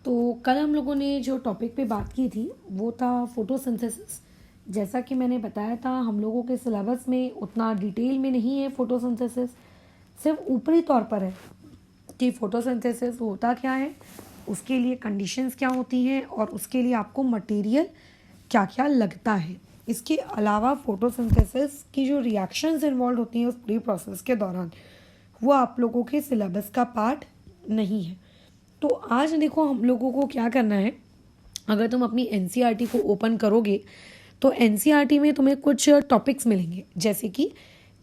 तो कल हम लोगों ने जो टॉपिक पे बात की थी वो था फोटोसिंथेसिस। जैसा कि मैंने बताया था, हम लोगों के सिलेबस में उतना डिटेल में नहीं है फोटोसिंथेसिस, सिर्फ ऊपरी तौर पर है कि फोटोसिंथेसिस होता क्या है, उसके लिए कंडीशंस क्या होती हैं और उसके लिए आपको मटेरियल क्या क्या लगता है। इसके अलावा फोटोसिंथेसिस की जो रिएक्शंस इन्वॉल्व होती हैं उस पूरी प्रोसेस के दौरान, वो आप लोगों के सिलेबस का पार्ट नहीं है। तो आज देखो हम लोगों को क्या करना है। अगर तुम अपनी एनसीईआरटी को ओपन करोगे तो एनसीईआरटी में तुम्हें कुछ टॉपिक्स मिलेंगे, जैसे कि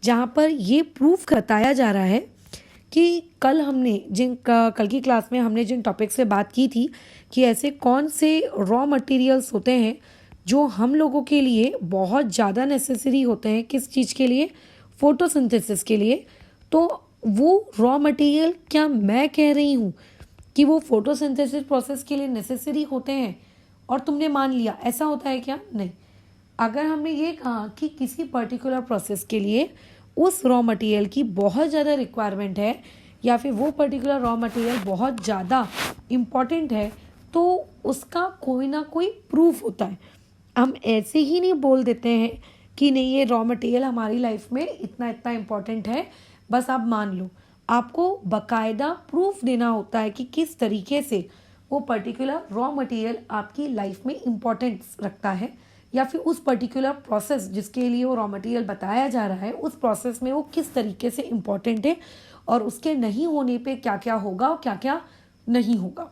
जहाँ पर ये प्रूफ बताया जा रहा है कि कल की क्लास में हमने जिन टॉपिक से बात की थी कि ऐसे कौन से रॉ मटेरियल्स होते हैं जो हम लोगों के लिए बहुत ज़्यादा नेसेसरी होते हैं, किस चीज़ के लिए, फोटोसिंथेसिस के लिए। तो वो रॉ मटेरियल क्या मैं कह रही हूँ कि वो फोटोसिंथेसिस प्रोसेस के लिए नेसेसरी होते हैं और तुमने मान लिया, ऐसा होता है क्या? नहीं। अगर हमने ये कहा कि किसी पर्टिकुलर प्रोसेस के लिए उस रॉ मटेरियल की बहुत ज़्यादा रिक्वायरमेंट है या फिर वो पर्टिकुलर रॉ मटेरियल बहुत ज़्यादा इम्पॉर्टेंट है, तो उसका कोई ना कोई प्रूफ होता है। हम ऐसे ही नहीं बोल देते हैं कि नहीं ये रॉ मटेरियल हमारी लाइफ में इतना इतना इम्पॉर्टेंट है, बस आप मान लो। आपको बकायदा प्रूफ देना होता है कि किस तरीके से वो पर्टिकुलर रॉ मटेरियल आपकी लाइफ में इम्पोर्टेंस रखता है, या फिर उस पर्टिकुलर प्रोसेस जिसके लिए वो रॉ मटेरियल बताया जा रहा है उस प्रोसेस में वो किस तरीके से इम्पोर्टेंट है और उसके नहीं होने पे क्या क्या होगा और क्या क्या नहीं होगा।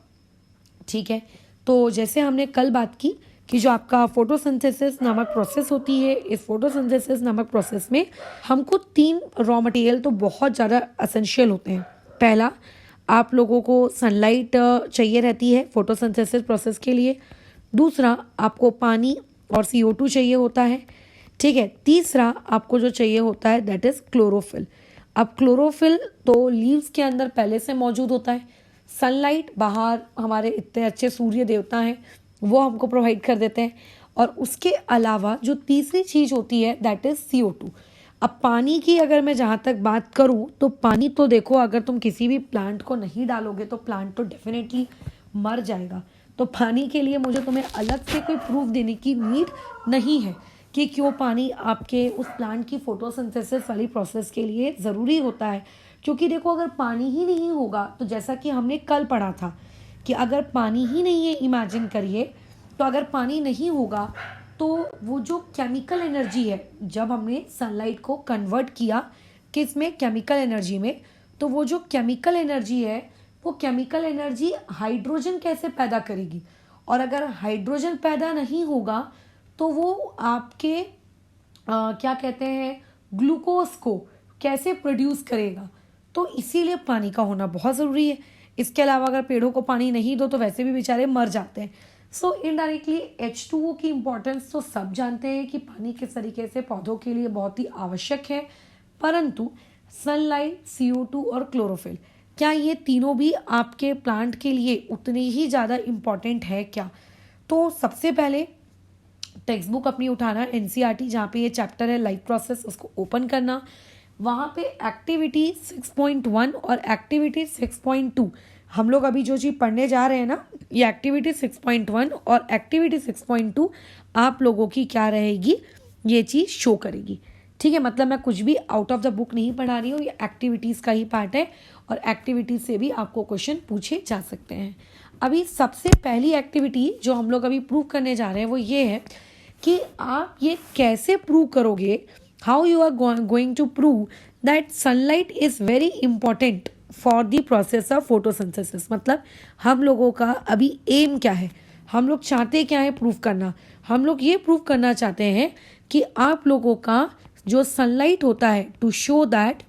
ठीक है, तो जैसे हमने कल बात की कि जो आपका फोटोसिंथेसिस नामक प्रोसेस होती है, इस फोटोसिंथेसिस नामक प्रोसेस में हमको 3 रॉ मटेरियल तो बहुत ज़्यादा एसेंशियल होते हैं। पहला, आप लोगों को सनलाइट चाहिए रहती है फोटोसिंथेसिस प्रोसेस के लिए। दूसरा, आपको पानी और CO2 चाहिए होता है। ठीक है, तीसरा आपको जो चाहिए होता है दैट इज़ क्लोरोफिल। अब क्लोरोफिल तो लीव्स के अंदर पहले से मौजूद होता है। सनलाइट बाहर हमारे इतने अच्छे सूर्य देवता हैं, वो हमको प्रोवाइड कर देते हैं। और उसके अलावा जो तीसरी चीज़ होती है दैट इज़ CO2। अब पानी की अगर मैं जहाँ तक बात करूँ तो पानी तो देखो, अगर तुम किसी भी प्लांट को नहीं डालोगे तो प्लांट तो डेफिनेटली मर जाएगा। तो पानी के लिए मुझे तुम्हें अलग से कोई प्रूफ देने की नीड नहीं है कि क्यों पानी आपके उस प्लांट की फोटोसिंथेसिस वाली प्रोसेस के लिए ज़रूरी होता है। क्योंकि देखो, अगर पानी ही नहीं होगा तो जैसा कि हमने कल पढ़ा था कि अगर पानी ही नहीं है, इमेजिन करिए, तो अगर पानी नहीं होगा तो वो जो केमिकल एनर्जी है, जब हमने सनलाइट को कन्वर्ट किया किस में, केमिकल एनर्जी में, तो वो जो केमिकल एनर्जी है वो केमिकल एनर्जी हाइड्रोजन कैसे पैदा करेगी। और अगर हाइड्रोजन पैदा नहीं होगा तो वो आपके क्या कहते हैं, ग्लूकोज को कैसे प्रोड्यूस करेगा। तो इसीलिए पानी का होना बहुत ज़रूरी है। इसके अलावा अगर पेड़ों को पानी नहीं दो तो वैसे भी बेचारे मर जाते हैं। सो इनडायरेक्टली H2O की इम्पोर्टेंस तो सब जानते हैं कि पानी किस तरीके से पौधों के लिए बहुत ही आवश्यक है, परंतु सनलाइट, CO2 और क्लोरोफिल, क्या ये तीनों भी आपके प्लांट के लिए उतने ही ज़्यादा इम्पॉर्टेंट है क्या? तो सबसे पहले टेक्स्ट बुक अपनी उठाना, एनसीईआरटी जहाँ पे ये चैप्टर है लाइफ प्रोसेस, उसको ओपन करना। वहाँ पे एक्टिविटी 6.1 और एक्टिविटी 6.2, हम लोग अभी जो चीज़ पढ़ने जा रहे हैं ना, ये एक्टिविटी 6.1 और एक्टिविटी 6.2 आप लोगों की क्या रहेगी, ये चीज़ शो करेगी। ठीक है, मतलब मैं कुछ भी आउट ऑफ द बुक नहीं पढ़ा रही हूँ, ये एक्टिविटीज़ का ही पार्ट है और एक्टिविटीज़ से भी आपको क्वेश्चन पूछे जा सकते हैं। अभी सबसे पहली एक्टिविटी जो हम लोग अभी प्रूव करने जा रहे हैं वो ये है कि आप ये कैसे प्रूव करोगे, how you are going to prove that sunlight is very important for the process of photosynthesis. मतलब हम लोगों का अभी एम क्या है, हम लोग चाहते क्या है प्रूव करना। हम लोग ये प्रूव करना चाहते हैं कि आप लोगों का जो सनलाइट होता है, to show that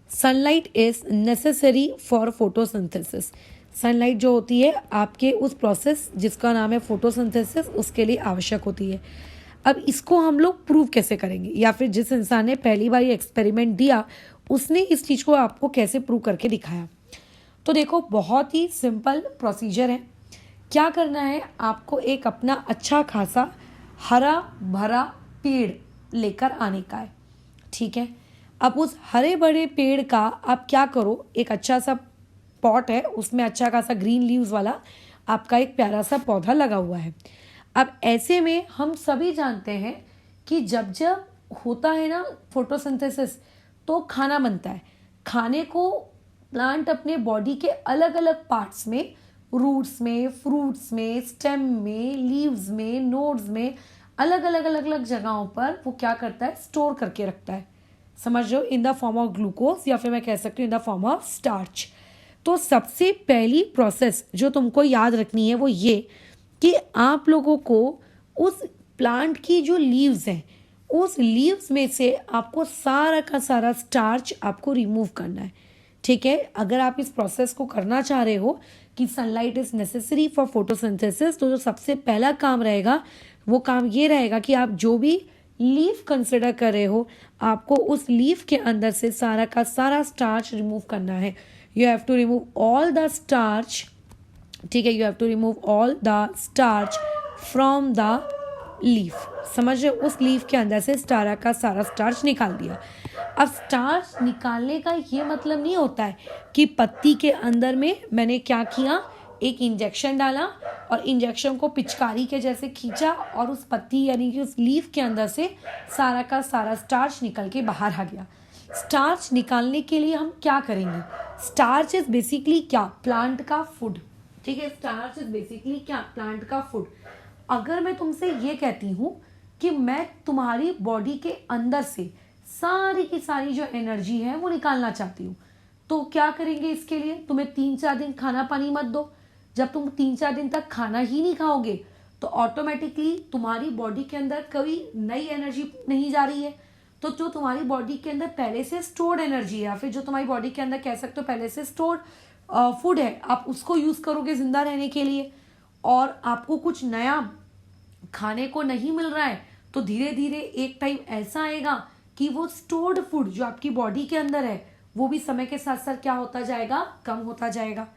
sunlight is necessary for photosynthesis. Sunlight जो होती है आपके उस प्रोसेस जिसका नाम है फोटोसिंथेसिस, उसके लिए आवश्यक होती है। अब इसको हम लोग प्रूव कैसे करेंगे, या फिर जिस इंसान ने पहली बार ये एक्सपेरिमेंट दिया उसने इस चीज़ को आपको कैसे प्रूव करके दिखाया। तो देखो, बहुत ही सिंपल प्रोसीजर है। क्या करना है, आपको एक अपना अच्छा खासा हरा भरा पेड़ लेकर आने का है। ठीक है, अब उस हरे भरे पेड़ का आप क्या करो, एक अच्छा सा पॉट है उसमें अच्छा खासा ग्रीन लीव्स वाला आपका एक प्यारा सा पौधा लगा हुआ है। अब ऐसे में हम सभी जानते हैं कि जब जब होता है ना फोटोसिंथेसिस तो खाना बनता है। खाने को प्लांट अपने बॉडी के अलग अलग पार्ट्स में, रूट्स में, फ्रूट्स में, स्टेम में, लीव्स में, नोड्स में, अलग अलग अलग अलग जगहों पर वो क्या करता है, स्टोर करके रखता है। समझ रहे हो, in the form of glucose या फिर मैं कह सकती हूँ in the form of starch. तो सबसे पहली प्रोसेस जो तुमको याद रखनी है वो ये कि आप लोगों को उस प्लांट की जो लीव्स हैं उस लीव्स में से आपको सारा का सारा स्टार्च आपको रिमूव करना है। ठीक है, अगर आप इस प्रोसेस को करना चाह रहे हो कि sunlight is necessary for photosynthesis, तो जो सबसे पहला काम रहेगा वो काम ये रहेगा कि आप जो भी लीफ कंसिडर कर रहे हो आपको उस लीफ के अंदर से सारा का सारा स्टार्च रिमूव करना है। You have to remove all the starch. ठीक है, you have to remove all the starch from the leaf. समझ रहे हो, उस लीफ के अंदर से सारा का सारा स्टार्च निकाल दिया। अब स्टार्च निकालने का ये मतलब नहीं होता है कि पत्ती के अंदर में मैंने क्या किया, एक इंजेक्शन डाला और इंजेक्शन को पिचकारी के जैसे खींचा और उस पत्ती यानी कि उस लीफ के अंदर से सारा का सारा स्टार्च निकल के बाहर आ गया। स्टार्च निकालने के लिए हम क्या करेंगे? स्टार्च इज बेसिकली क्या? प्लांट का फूड। ठीक है, स्टार्च इज बेसिकली क्या? प्लांट का फूड। अगर मैं तुमसे ये कहती हूँ कि मैं तुम्हारी बॉडी के अंदर से सारी की सारी जो एनर्जी है वो निकालना चाहती हूँ, तो क्या करेंगे इसके लिए? तुम्हें 3-4 दिन खाना पानी मत दो। जब तुम 3-4 दिन तक खाना ही नहीं खाओगे तो ऑटोमेटिकली तुम्हारी बॉडी के अंदर कभी नई एनर्जी नहीं जा रही है। तो जो तुम्हारी बॉडी के अंदर पहले से स्टोर्ड एनर्जी है या फिर जो तुम्हारी बॉडी के अंदर कह सकते हो पहले से स्टोर्ड फूड है, आप उसको यूज करोगे जिंदा रहने के लिए, और आपको कुछ नया खाने को नहीं मिल रहा है तो धीरे धीरे एक टाइम ऐसा आएगा कि वो स्टोर्ड फूड जो आपकी बॉडी के अंदर है वो भी समय के साथ साथ क्या होता जाएगा? कम होता जाएगा।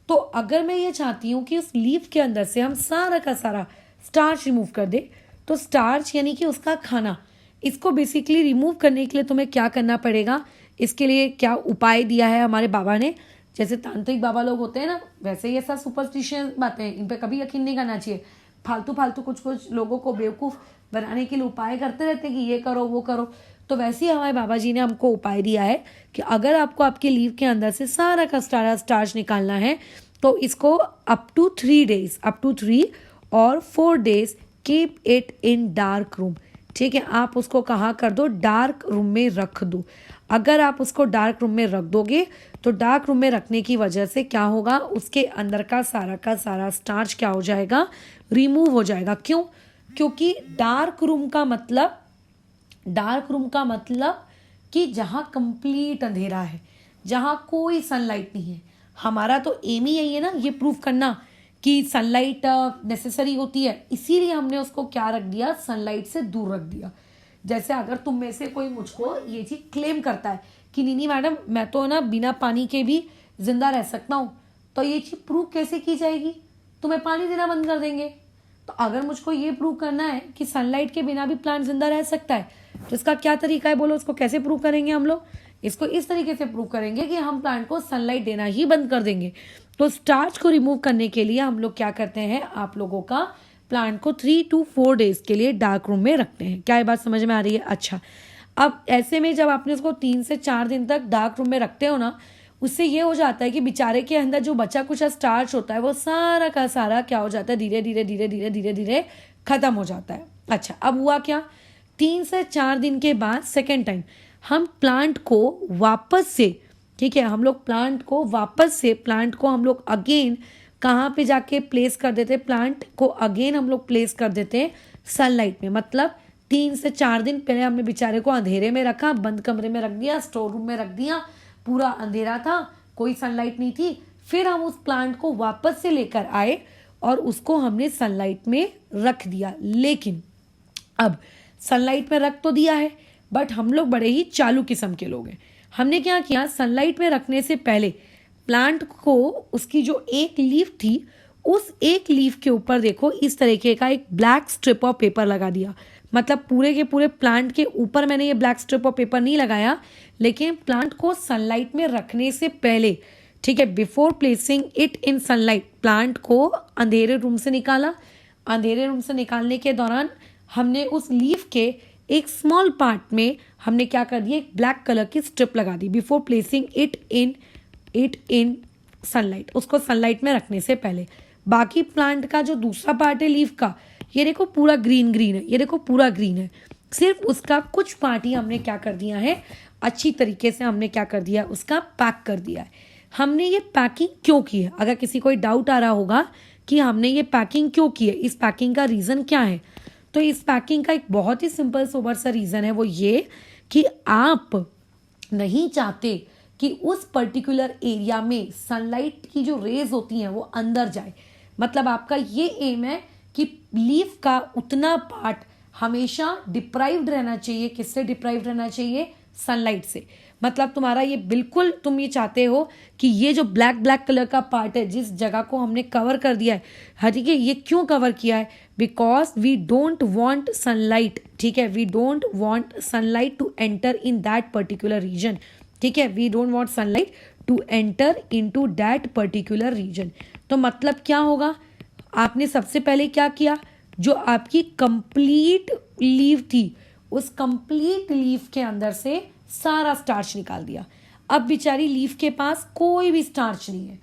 तो अगर मैं ये चाहती हूँ कि उस लीफ के अंदर से हम सारा का सारा स्टार्च रिमूव कर दे, तो स्टार्च यानी कि उसका खाना, इसको बेसिकली रिमूव करने के लिए तुम्हें क्या करना पड़ेगा? इसके लिए क्या उपाय दिया है हमारे बाबा ने? जैसे तांत्रिक बाबा लोग होते हैं ना, वैसे ये सब सुपरस्टिशियस बातें हैं, इन पर कभी यकीन नहीं करना चाहिए। फालतू फालतू कुछ कुछ लोगों को बेवकूफ़ बनाने के लिए उपाय करते रहते हैं कि ये करो वो करो। तो वैसे ही हमारे बाबा जी ने हमको उपाय दिया है कि अगर आपको आपके लीव के अंदर से सारा का सारा स्टार्च निकालना है तो इसको अप टू 3 और 4 days keep it in dark room. ठीक है, आप उसको कहाँ कर दो? डार्क रूम में रख दो। अगर आप उसको डार्क रूम में रख दोगे तो डार्क रूम में रखने की वजह से क्या होगा? उसके अंदर का सारा स्टार्च क्या हो जाएगा? रिमूव हो जाएगा। क्यों? क्योंकि डार्क रूम का मतलब कि जहाँ कंप्लीट अंधेरा है, जहाँ कोई सनलाइट नहीं है। हमारा तो एम ही यही है ना, ये प्रूव करना कि सनलाइट नेसेसरी होती है, इसीलिए हमने उसको क्या रख दिया? सनलाइट से दूर रख दिया। जैसे अगर तुम में से कोई मुझको ये चीज़ क्लेम करता है कि नहीं मैडम मैं तो ना बिना पानी के भी जिंदा रह सकता हूँ, तो ये चीज़ प्रूव कैसे की जाएगी? तुम्हें पानी देना बंद कर देंगे। तो अगर मुझको ये प्रूव करना है कि सनलाइट के बिना भी प्लांट जिंदा रह सकता है, तो इसका क्या तरीका है बोलो? इसको कैसे प्रूव करेंगे हम लोग? इसको इस तरीके से प्रूव करेंगे कि हम प्लांट को सनलाइट देना ही बंद कर देंगे। तो स्टार्च को रिमूव करने के लिए हम लोग क्या करते हैं? आप लोगों का प्लांट को 3 to 4 डेज के लिए डार्क रूम में रखते हैं। क्या ये बात समझ में आ रही है? अच्छा, अब ऐसे में जब आपने उसको 3 से 4 दिन तक डार्क रूम में रखते हो ना, उससे ये हो जाता है कि बेचारे के अंदर जो बचा कुछ स्टार्च होता है वो सारा का सारा क्या हो जाता है? धीरे धीरे खत्म हो जाता है। अच्छा, अब हुआ क्या? 3 से 4 दिन के बाद सेकेंड टाइम हम प्लांट को वापस से, ठीक है, हम लोग प्लांट को हम लोग अगेन कहाँ पे जाके प्लेस कर देते? प्लांट को अगेन हम लोग प्लेस कर देते हैं सनलाइट में। मतलब 3 से 4 दिन पहले हमने बेचारे को अंधेरे में रखा, बंद कमरे में रख दिया, स्टोर रूम में रख दिया, पूरा अंधेरा था, कोई सनलाइट नहीं थी। फिर हम उस प्लांट को वापस से लेकर आए और उसको हमने सनलाइट में रख दिया। लेकिन अब सनलाइट में रख तो दिया है, बट हम लोग बड़े ही चालू किस्म के लोग हैं। हमने क्या किया? सनलाइट में रखने से पहले प्लांट को उसकी जो एक लीफ थी उस एक लीफ के ऊपर देखो इस तरीके का एक ब्लैक स्ट्रिप ऑफ पेपर लगा दिया। मतलब पूरे के पूरे प्लांट के ऊपर मैंने ये ब्लैक स्ट्रिप ऑफ पेपर नहीं लगाया, लेकिन प्लांट को सनलाइट में रखने से पहले ठीक है, before placing it in sunlight, plant को अंधेरे रूम से निकाला। अंधेरे रूम से निकालने के दौरान हमने उस लीफ के एक स्मॉल पार्ट में हमने क्या कर दिया, एक ब्लैक कलर की स्ट्रिप लगा दी before placing it in sunlight, उसको सनलाइट में रखने से पहले। बाकी प्लांट का जो दूसरा पार्ट है लीफ का, ये देखो पूरा ग्रीन ग्रीन है, ये देखो पूरा ग्रीन है, सिर्फ उसका कुछ पार्ट ही हमने क्या कर दिया है, अच्छी तरीके से हमने क्या कर दिया, उसका पैक कर दिया है। हमने ये पैकिंग क्यों की है, अगर किसी कोई डाउट आ रहा होगा कि हमने ये पैकिंग क्यों की है, इस पैकिंग का रीज़न क्या है, तो इस पैकिंग का एक बहुत ही सिंपल सोबर सा रीज़न है, वो ये कि आप नहीं चाहते कि उस पर्टिकुलर एरिया में सनलाइट की जो रेज होती हैं वो अंदर जाए। मतलब आपका ये एम है कि लीफ का उतना पार्ट हमेशा डिप्राइव्ड रहना चाहिए। किससे डिप्राइव्ड रहना चाहिए, सनलाइट से। मतलब तुम्हारा ये बिल्कुल, तुम ये चाहते हो कि ये जो ब्लैक ब्लैक कलर का पार्ट है, जिस जगह को हमने कवर कर दिया है, हाँ ठीक है, ये क्यों कवर किया है, because we don't want sunlight, ठीक है, we don't want sunlight to enter in that particular region, ठीक है, we don't want sunlight to enter into that particular region. तो मतलब क्या होगा, आपने सबसे पहले क्या किया, जो आपकी कंप्लीट लीफ थी, उस कंप्लीट लीफ के अंदर से सारा स्टार्च निकाल दिया। अब बेचारी लीफ के पास कोई भी स्टार्च नहीं है।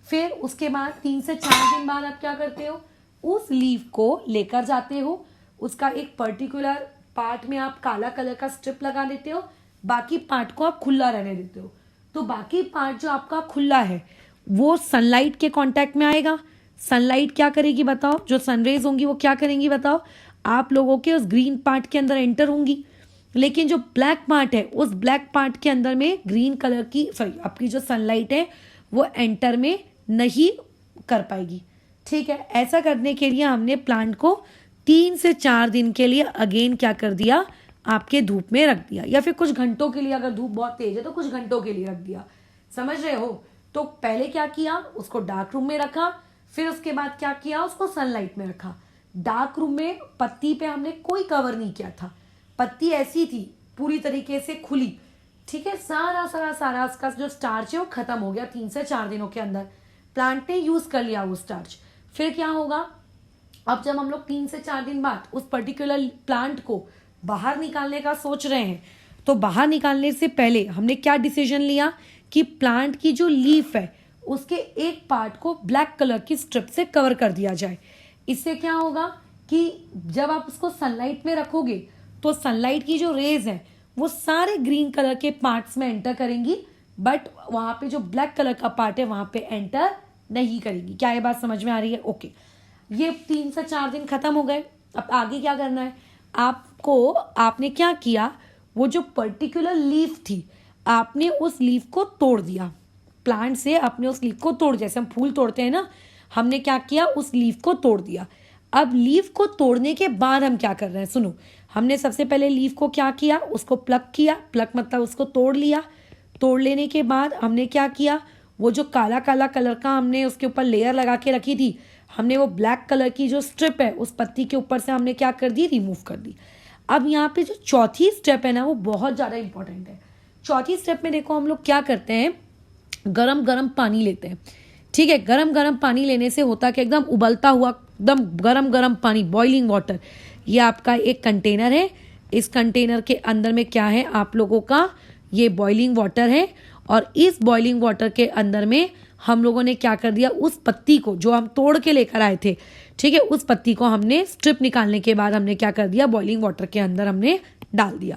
फिर उसके बाद 3 से 4 दिन बाद आप क्या करते हो, उस लीफ को लेकर जाते हो, उसका एक पर्टिकुलर पार्ट में आप काला कलर का स्ट्रिप लगा देते हो, बाकी पार्ट को आप खुला रहने देते हो। तो बाकी पार्ट जो आपका खुला है वो सनलाइट के कांटेक्ट में आएगा। सनलाइट क्या करेगी बताओ, जो सनरेज होंगी वो क्या करेंगी बताओ, आप लोगों के उस ग्रीन पार्ट के अंदर एंटर होंगी। लेकिन जो ब्लैक पार्ट है, उस ब्लैक पार्ट के अंदर में ग्रीन कलर की आपकी जो सनलाइट है वो एंटर में नहीं कर पाएगी। ठीक है, ऐसा करने के लिए हमने प्लांट को 3 से 4 दिन के लिए अगेन क्या कर दिया, आपके धूप में रख दिया, या फिर कुछ घंटों के लिए, अगर धूप बहुत तेज है तो कुछ घंटों के लिए रख दिया। समझ रहे हो। तो पहले क्या किया, उसको डार्क रूम में रखा, फिर उसके बाद क्या किया, उसको सनलाइट में रखा। डार्क रूम में पत्ती पे हमने कोई कवर नहीं किया था, पत्ती ऐसी थी पूरी तरीके से खुली। ठीक है, सारा उसका जो स्टार्च है वो खत्म हो गया 3 से 4 दिनों के अंदर। प्लांट ने यूज कर लिया वो स्टार्च। फिर क्या होगा, अब जब हम लोग 3 से 4 दिन बाद उस पर्टिकुलर प्लांट को बाहर निकालने का सोच रहे हैं, तो बाहर निकालने से पहले हमने क्या डिसीजन लिया कि प्लांट की जो लीफ है उसके एक पार्ट को ब्लैक कलर की स्ट्रिप से कवर कर दिया जाए। इससे क्या होगा कि जब आप उसको सनलाइट में रखोगे तो सनलाइट की जो रेज है वो सारे ग्रीन कलर के पार्ट्स में एंटर करेंगी, बट वहां पे जो ब्लैक कलर का पार्ट है वहां पे एंटर नहीं करेंगी। क्या ये बात समझ में आ रही है? ओके, ये 3 से 4 दिन खत्म हो गए। अब आगे क्या करना है आपको, आपने क्या किया, वो जो पर्टिकुलर लीफ थी आपने उस लीफ को तोड़ दिया। प्लांट से आपने उस लीफ को तोड़, जैसे हम फूल तोड़ते हैं ना, हमने क्या किया, उस लीफ को तोड़ दिया। अब लीफ को तोड़ने के बाद हम क्या कर रहे हैं, सुनो, हमने सबसे पहले लीफ को क्या किया, उसको प्लग किया, प्लग मतलब उसको तोड़ लिया। तोड़ लेने के बाद हमने क्या किया, वो जो काला काला कलर का हमने उसके ऊपर लेयर लगा के रखी थी, हमने वो ब्लैक कलर की जो स्ट्रिप है उस पत्ती के ऊपर से हमने क्या कर दी, रिमूव कर दी। अब यहाँ पे जो चौथी स्टेप है ना वो बहुत ज़्यादा इंपॉर्टेंट है। चौथी स्टेप में देखो हम लोग क्या करते हैं, गरम गरम पानी लेते हैं। ठीक है, गरम गरम पानी लेने से होता कि एकदम उबलता हुआ एकदम गरम गरम पानी, बॉइलिंग वाटर, ये आपका एक कंटेनर है। इस कंटेनर के अंदर में क्या है, आप लोगों का ये बॉइलिंग वाटर है, और इस बॉइलिंग वाटर के अंदर में हम लोगों ने क्या कर दिया, उस पत्ती को जो हम तोड़ के लेकर आए थे, ठीक है, उस पत्ती को हमने स्ट्रिप निकालने के बाद हमने क्या कर दिया, बॉइलिंग वाटर के अंदर हमने डाल दिया।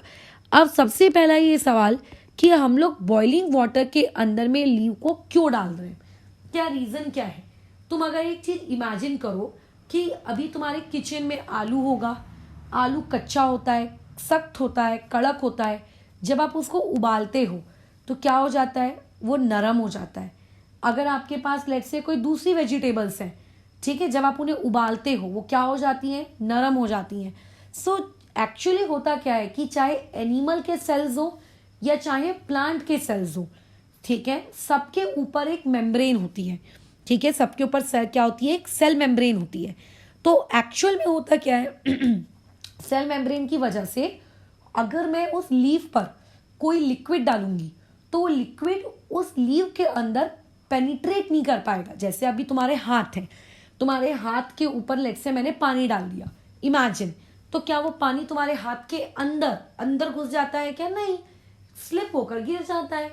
अब सबसे पहला ये सवाल कि हम लोग बॉइलिंग वाटर के अंदर में लीव को क्यों डाल रहे हैं, क्या रीजन क्या है। तुम अगर एक चीज इमेजिन करो कि अभी तुम्हारे किचन में आलू होगा, आलू कच्चा होता है, सख्त होता है, कड़क होता है। जब आप उसको उबालते हो तो क्या हो जाता है, वो नरम हो जाता है। अगर आपके पास लेट्स से कोई दूसरी वेजिटेबल्स हैं, ठीक है, जब आप उन्हें उबालते हो वो क्या हो जाती हैं, नरम हो जाती हैं। सो एक्चुअली होता क्या है कि चाहे एनिमल के सेल्स हो या चाहे प्लांट के सेल्स हो, ठीक है, सबके ऊपर एक मेम्ब्रेन होती है। ठीक है, सबके ऊपर सेल क्या होती है, एक सेल मेम्ब्रेन होती है। तो एक्चुअल में होता क्या है सेल मेम्ब्रेन की वजह से अगर मैं उस लीफ पर कोई लिक्विड डालूंगी तो वो लिक्विड उस लीफ के अंदर पेनिट्रेट नहीं कर पाएगा। जैसे अभी तुम्हारे हाथ है, तुम्हारे हाथ के ऊपर लेट से मैंने पानी डाल दिया, इमेजिन, तो क्या वो पानी तुम्हारे हाथ के अंदर अंदर घुस जाता है क्या? नहीं, स्लिप होकर गिर जाता है।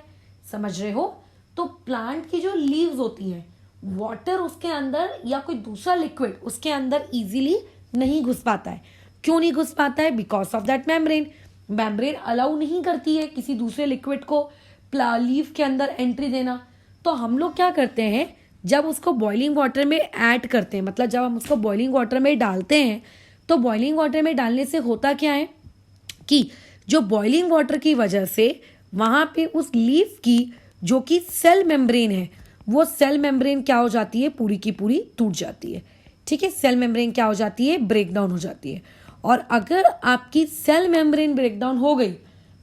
समझ रहे हो? तो प्लांट की जो लीव्स होती हैं, वाटर उसके अंदर या कोई दूसरा लिक्विड उसके अंदर इजीली नहीं घुस पाता है। क्यों नहीं घुस पाता है? Because of that membrane. Membrane allow नहीं करती है किसी दूसरे लिक्विड को लीफ के अंदर एंट्री देना। तो हम लोग क्या करते हैं, जब उसको बॉइलिंग वाटर में ऐड करते हैं, मतलब जब हम उसको बॉइलिंग वाटर में डालते हैं, तो बॉइलिंग वाटर में डालने से होता क्या है कि जो बॉइलिंग वाटर की वजह से वहां पे उस लीफ की जो कि सेल मेम्ब्रेन है, वो सेल मेम्ब्रेन क्या हो जाती है, पूरी की पूरी टूट जाती है। ठीक है, सेल मेम्ब्रेन क्या हो जाती है, ब्रेक डाउन हो जाती है। और अगर आपकी सेल मेम्ब्रेन ब्रेक डाउन हो गई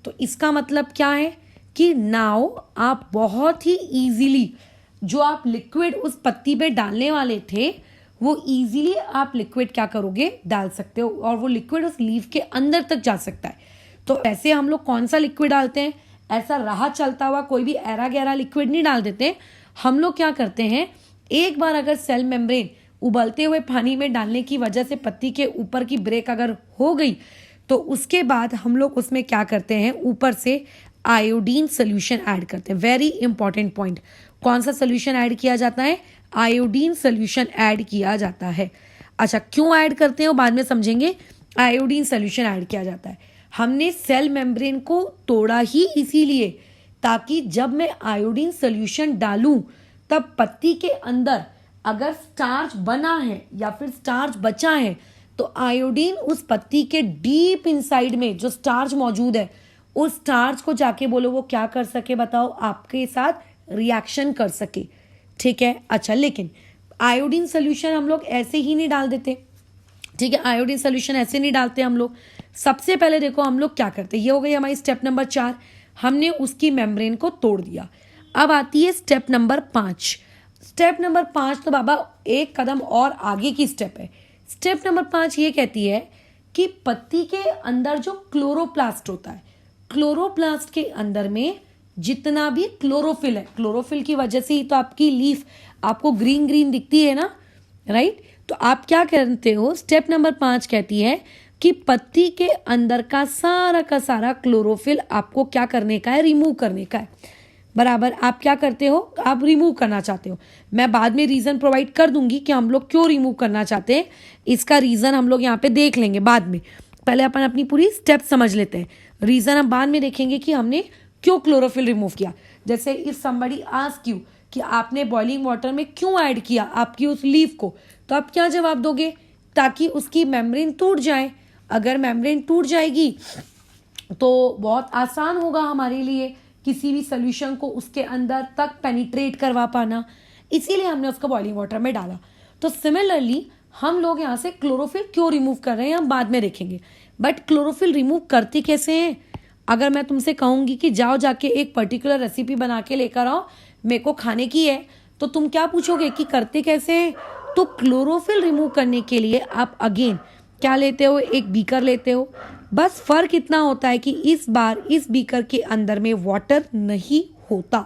तो इसका मतलब क्या है कि नाउ आप बहुत ही इजीली जो आप लिक्विड उस पत्ती पे डालने वाले थे, वो इजीली आप लिक्विड क्या करोगे, डाल सकते हो, और वो लिक्विड उस लीफ के अंदर तक जा सकता है। तो ऐसे हम लोग कौन सा लिक्विड डालते हैं, ऐसा राह चलता हुआ कोई भी ऐरा गहरा लिक्विड नहीं डाल देते। हम लोग क्या करते हैं, एक बार अगर सेल मेम्ब्रेन उबलते हुए पानी में डालने की वजह से पत्ती के ऊपर की ब्रेक अगर हो गई, तो उसके बाद हम लोग उसमें क्या करते हैं, ऊपर से आयोडीन सोल्यूशन ऐड करते हैं। वेरी इंपॉर्टेंट पॉइंट, कौन सा सोल्यूशन ऐड किया जाता है, आयोडीन सोल्यूशन ऐड किया जाता है। अच्छा, क्यों ऐड करते हैं वो बाद में समझेंगे। आयोडीन सोल्यूशन ऐड किया जाता है, हमने सेल मेम्ब्रेन को तोड़ा ही इसीलिए ताकि जब मैं आयोडीन सोल्यूशन डालूं तब पत्ती के अंदर अगर स्टार्च बना है या फिर स्टार्च बचा है, तो आयोडीन उस पत्ती के डीप इनसाइड में जो स्टार्च मौजूद है, उस स्टार्च को जाके बोलो वो क्या कर सके, बताओ, आपके साथ रिएक्शन कर सके। ठीक है, अच्छा, लेकिन आयोडीन सोल्यूशन हम लोग ऐसे ही नहीं डाल देते। ठीक है, आयोडीन सोल्यूशन ऐसे नहीं डालते हम लोग। सबसे पहले देखो हम लोग क्या करते हैं, ये हो गई हमारी स्टेप नंबर 4, हमने उसकी मेम्ब्रेन को तोड़ दिया। अब आती है स्टेप नंबर 5। स्टेप नंबर 5 तो बाबा एक कदम और आगे की स्टेप है। स्टेप नंबर 5 ये कहती है कि पत्ती के अंदर जो क्लोरोप्लास्ट होता है, क्लोरोप्लास्ट के अंदर में जितना भी क्लोरोफिल है, क्लोरोफिल की वजह से ही तो आपकी लीफ आपको ग्रीन ग्रीन दिखती है ना, राइट। तो आप क्या करते हो, स्टेप नंबर 5 कहती है कि पत्ती के अंदर का सारा क्लोरोफिल आपको क्या करने का है, रिमूव करने का है। बराबर, आप क्या करते हो, आप रिमूव करना चाहते हो। मैं बाद में रीजन प्रोवाइड कर दूंगी कि हम लोग क्यों रिमूव करना चाहते हैं, इसका रीजन हम लोग यहाँ पे देख लेंगे बाद में। पहले अपन अपनी पूरी स्टेप समझ लेते हैं, रीजन हम बाद में देखेंगे कि हमने क्यों क्लोरोफिल रिमूव किया। जैसे इफ समबडी आस्क यू कि आपने बॉइलिंग वाटर में क्यों ऐड किया आपकी उस लीफ को, तो आप क्या जवाब दोगे, ताकि उसकी मेम्ब्रेन टूट जाए। अगर मेम्ब्रेन टूट जाएगी तो बहुत आसान होगा हमारे लिए किसी भी सोल्यूशन को उसके अंदर तक पेनिट्रेट करवा पाना, इसीलिए हमने उसको बॉइलिंग वाटर में डाला। तो सिमिलरली हम लोग यहाँ से क्लोरोफिल क्यों रिमूव कर रहे हैं हम बाद में देखेंगे, बट क्लोरोफिल रिमूव करते कैसे हैं। अगर मैं तुमसे कहूंगी कि जाओ जाके एक पर्टिकुलर रेसिपी बना के लेकर आओ, मेरे को खाने की है, तो तुम क्या पूछोगे कि करते कैसे हैं। तो क्लोरोफिल रिमूव करने के लिए आप अगेन क्या लेते हो, एक बीकर लेते हो। बस फर्क इतना होता है कि इस बार इस बीकर के अंदर में वाटर नहीं होता।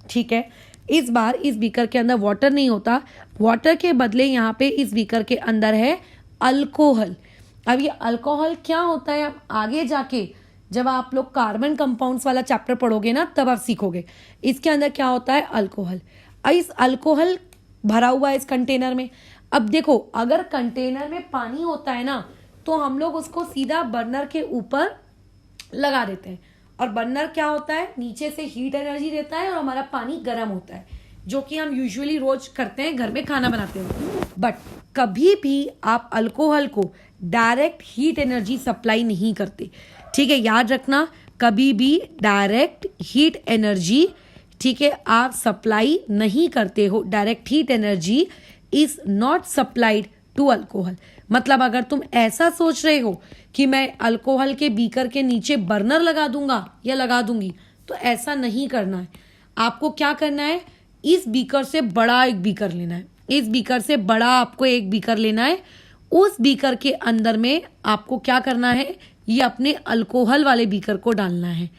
ठीक है, इस बार इस बीकर के अंदर वाटर नहीं होता, वाटर के बदले यहाँ पे इस बीकर के अंदर है अल्कोहल। अब ये अल्कोहल क्या होता है, अब आगे जाके जब आप लोग कार्बन कंपाउंड्स वाला चैप्टर पढ़ोगे ना, तब आप सीखोगे इसके अंदर क्या होता है, अल्कोहल। इस अल्कोहल भरा हुआ है इस कंटेनर में। अब देखो, अगर कंटेनर में पानी होता है ना, तो हम लोग उसको सीधा बर्नर के ऊपर लगा देते हैं, और बर्नर क्या होता है, नीचे से हीट एनर्जी देता है और हमारा पानी गर्म होता है, जो कि हम यूजुअली रोज करते हैं, घर में खाना बनाते हैं। बट कभी भी आप अल्कोहल को डायरेक्ट हीट एनर्जी सप्लाई नहीं करते। ठीक है, याद रखना, कभी भी डायरेक्ट हीट एनर्जी, ठीक है, आप सप्लाई नहीं करते हो। Direct heat energy is not supplied to alcohol. मतलब अगर तुम ऐसा सोच रहे हो कि मैं अल्कोहल के बीकर के नीचे बर्नर लगा दूंगा या लगा दूंगी, तो ऐसा नहीं करना है। आपको क्या करना है, इस बीकर से बड़ा एक बीकर लेना है, इस बीकर से बड़ा आपको एक बीकर लेना है। उस बीकर के अंदर में आपको क्या करना है, ये अपने अल्कोहल वाले बीकर को डालना है।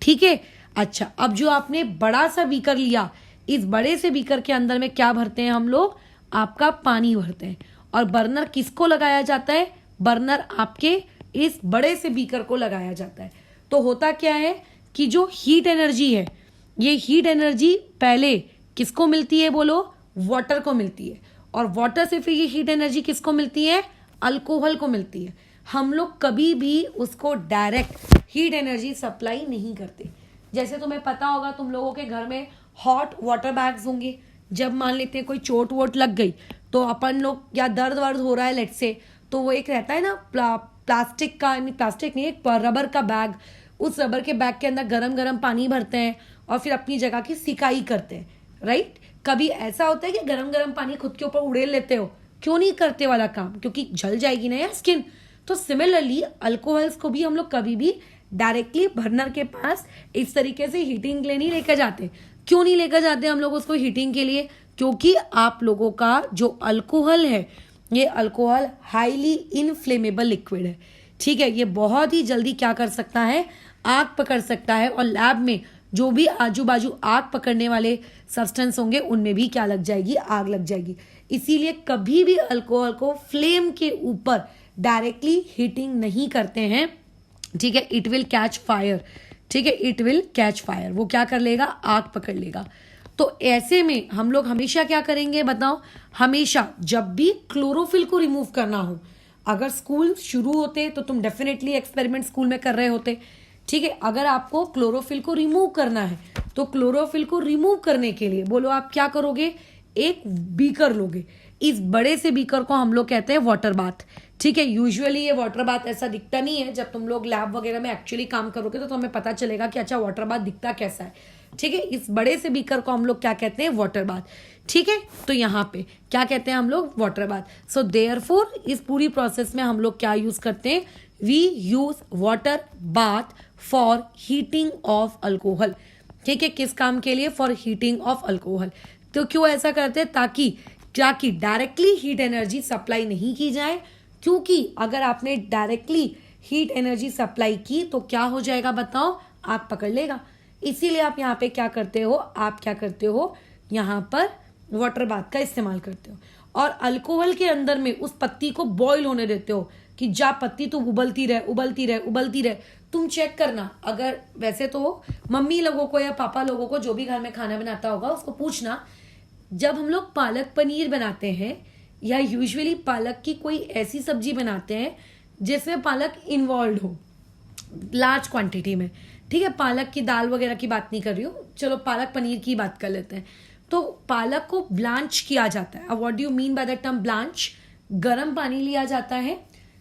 ठीक है, अच्छा, अब जो आपने बड़ा सा बीकर लिया, इस बड़े से बीकर के अंदर में क्या भरते हैं हम लोग? आपका पानी भरते हैं। और बर्नर किसको लगाया जाता है? बर्नर आपके इस बड़े से बीकर को लगाया जाता है। तो होता क्या है कि जो हीट एनर्जी है, ये हीट एनर्जी पहले किसको मिलती है? बोलो, वाटर को मिलती है। और वाटर से फिर ये हीट एनर्जी किसको मिलती है? अल्कोहल को मिलती है। हम लोग कभी भी उसको डायरेक्ट हीट एनर्जी सप्लाई नहीं करते। जैसे तुम्हें पता होगा, तुम लोगों के घर में हॉट वाटर बैग्स होंगे। जब मान लेते हैं कोई चोट वोट लग गई तो अपन लोग, या दर्द वर्द हो रहा है लेट से, तो वो एक रहता है ना प्लास्टिक का, नहीं प्लास्टिक नहीं, एक रबर का बैग। उस रबर के बैग के अंदर गरम गरम पानी भरते हैं और फिर अपनी जगह की सिकाई करते हैं, राइट। कभी ऐसा होता है कि गरम गरम पानी खुद के ऊपर उड़ेल लेते हो? क्यों नहीं करते वाला काम? क्योंकि जल जाएगी ना यार स्किन। तो सिमिलरली अल्कोहल्स को भी हम लोग कभी भी डायरेक्टली बर्नर के पास इस तरीके से हीटिंग के लिए नहीं लेकर जाते। क्यों नहीं लेकर जाते हम लोग उसको हीटिंग के लिए? क्योंकि आप लोगों का जो अल्कोहल है, ये अल्कोहल हाईली इनफ्लेमेबल लिक्विड है, ठीक है। ये बहुत ही जल्दी क्या कर सकता है? आग पकड़ सकता है। और लैब में जो भी आजू बाजू आग पकड़ने वाले सब्सटेंस होंगे उनमें भी क्या लग जाएगी? आग लग जाएगी। इसीलिए कभी भी अल्कोहल को फ्लेम के ऊपर डायरेक्टली हीटिंग नहीं करते हैं, ठीक है। इट विल कैच फायर, ठीक है, इट विल कैच फायर। वो क्या कर लेगा? आग पकड़ लेगा। तो ऐसे में हम लोग हमेशा क्या करेंगे बताओ? हमेशा जब भी क्लोरोफिल को रिमूव करना हो, अगर स्कूल शुरू होते तो तुम डेफिनेटली एक्सपेरिमेंट स्कूल में कर रहे होते, ठीक है। अगर आपको क्लोरोफिल को रिमूव करना है तो क्लोरोफिल को रिमूव करने के लिए बोलो आप क्या करोगे? एक बीकर लोगे। इस बड़े से बीकर को हम लोग कहते हैं वाटर बाथ, ठीक है। यूजुअली ये वाटर बाथ ऐसा दिखता नहीं है। जब तुम लोग लैब वगैरह में एक्चुअली काम करोगे तो तुम्हें पता चलेगा कि अच्छा वाटर बाथ दिखता कैसा है, ठीक है। इस बड़े से बीकर को हम लोग क्या कहते हैं? वाटर बाथ, ठीक है। तो यहाँ पे क्या कहते हैं हम लोग? Water bath. सो देयरफॉर इस पूरी प्रोसेस में हम लोग क्या यूज करते हैं? We use water bath for heating of alcohol, ठीक है। किस काम के लिए? For heating of alcohol. तो क्यों ऐसा करते हैं? ताकि डायरेक्टली हीट एनर्जी सप्लाई नहीं की जाए। क्योंकि अगर आपने डायरेक्टली हीट एनर्जी सप्लाई की तो क्या हो जाएगा बताओ? आग पकड़ लेगा। इसीलिए आप यहाँ पे क्या करते हो? आप क्या करते हो? यहाँ पर वाटर बाथ का इस्तेमाल करते हो। और अल्कोहल के अंदर में उस पत्ती को बॉईल होने देते हो कि जा पत्ती तो उबलती रहे उबलती रहे उबलती रहे। तुम चेक करना, अगर वैसे तो मम्मी लोगों को या पापा लोगों को, जो भी घर में खाना बनाता होगा, उसको पूछना, जब हम लोग पालक पनीर बनाते हैं या यूजुअली पालक की कोई ऐसी सब्जी बनाते हैं जिसमें पालक इन्वॉल्व हो लार्ज क्वांटिटी में, ठीक है। पालक की दाल वगैरह की बात नहीं कर रही हूँ, चलो पालक पनीर की बात कर लेते हैं। तो पालक को ब्लांच किया जाता है। अब what do you mean by the term blanch? गर्म पानी लिया जाता है।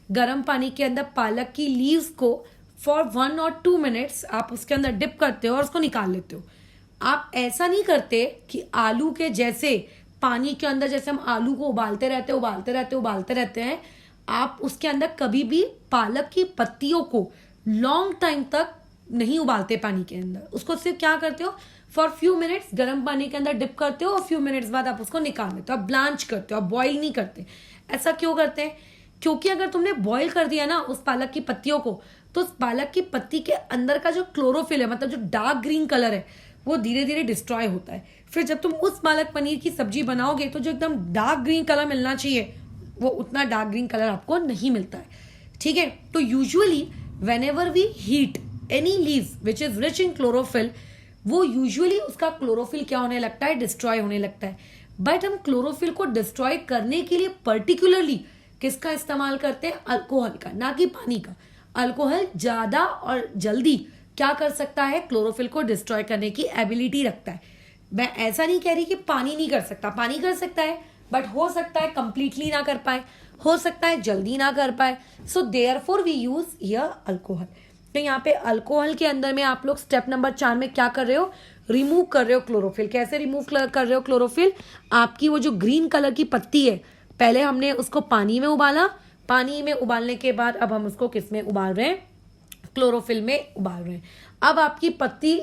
गर्म पानी के अंदर पालक की लीव्स को फॉर 1 और 2 मिनट्स आप उसके अंदर डिप करते हो और उसको निकाल लेते हो। आप ऐसा नहीं करते कि आलू के जैसे पानी के अंदर, जैसे हम आलू को उबालते रहते हैं, आप उसके अंदर कभी भी पालक की पत्तियों को लॉन्ग टाइम तक नहीं उबालते पानी के अंदर। उसको सिर्फ क्या करते हो? फॉर फ्यू मिनट्स गर्म पानी के अंदर डिप करते हो और फ्यू मिनट्स बाद आप उसको निकाल लेते हो। आप ब्लांच करते हो, आप बॉईल नहीं करते। ऐसा क्यों करते हैं? क्योंकि अगर तुमने बॉईल कर दिया ना उस पालक की पत्तियों को, तो उस पालक की पत्ती के अंदर का जो क्लोरोफिल है, मतलब जो डार्क ग्रीन कलर है, वो धीरे धीरे डिस्ट्रॉय होता है। फिर जब तुम उस पालक पनीर की सब्जी बनाओगे तो जो एकदम डार्क ग्रीन कलर मिलना चाहिए, वो उतना डार्क ग्रीन कलर आपको नहीं मिलता है, ठीक है। तो usually whenever we heat any leaf which is rich in chlorophyll, वो यूजुअली उसका क्लोरोफिल क्या होने लगता है? डिस्ट्रॉय होने लगता है। बट हम क्लोरोफिल को डिस्ट्रॉय करने के लिए पर्टिकुलरली किसका इस्तेमाल करते हैं? अल्कोहल का, ना कि पानी का। अल्कोहल ज्यादा और जल्दी क्या कर सकता है? क्लोरोफिल को डिस्ट्रॉय करने की एबिलिटी रखता है। मैं ऐसा नहीं कह रही कि पानी नहीं कर सकता, पानी कर सकता है, बट हो सकता है कंप्लीटली ना कर पाए, हो सकता है जल्दी ना कर पाए। So therefore we use here alcohol. तो यहाँ पे अल्कोहल के अंदर में आप लोग स्टेप नंबर 4 में क्या कर रहे हो? रिमूव कर रहे हो क्लोरोफिल। कैसे रिमूव कर रहे हो क्लोरोफिल? आपकी वो जो ग्रीन कलर की पत्ती है, पहले हमने उसको पानी में उबाला, पानी में उबालने के बाद अब हम उसको किस में उबाल रहे हैं? क्लोरोफिल में उबाल रहे हैं। अब आपकी पत्ती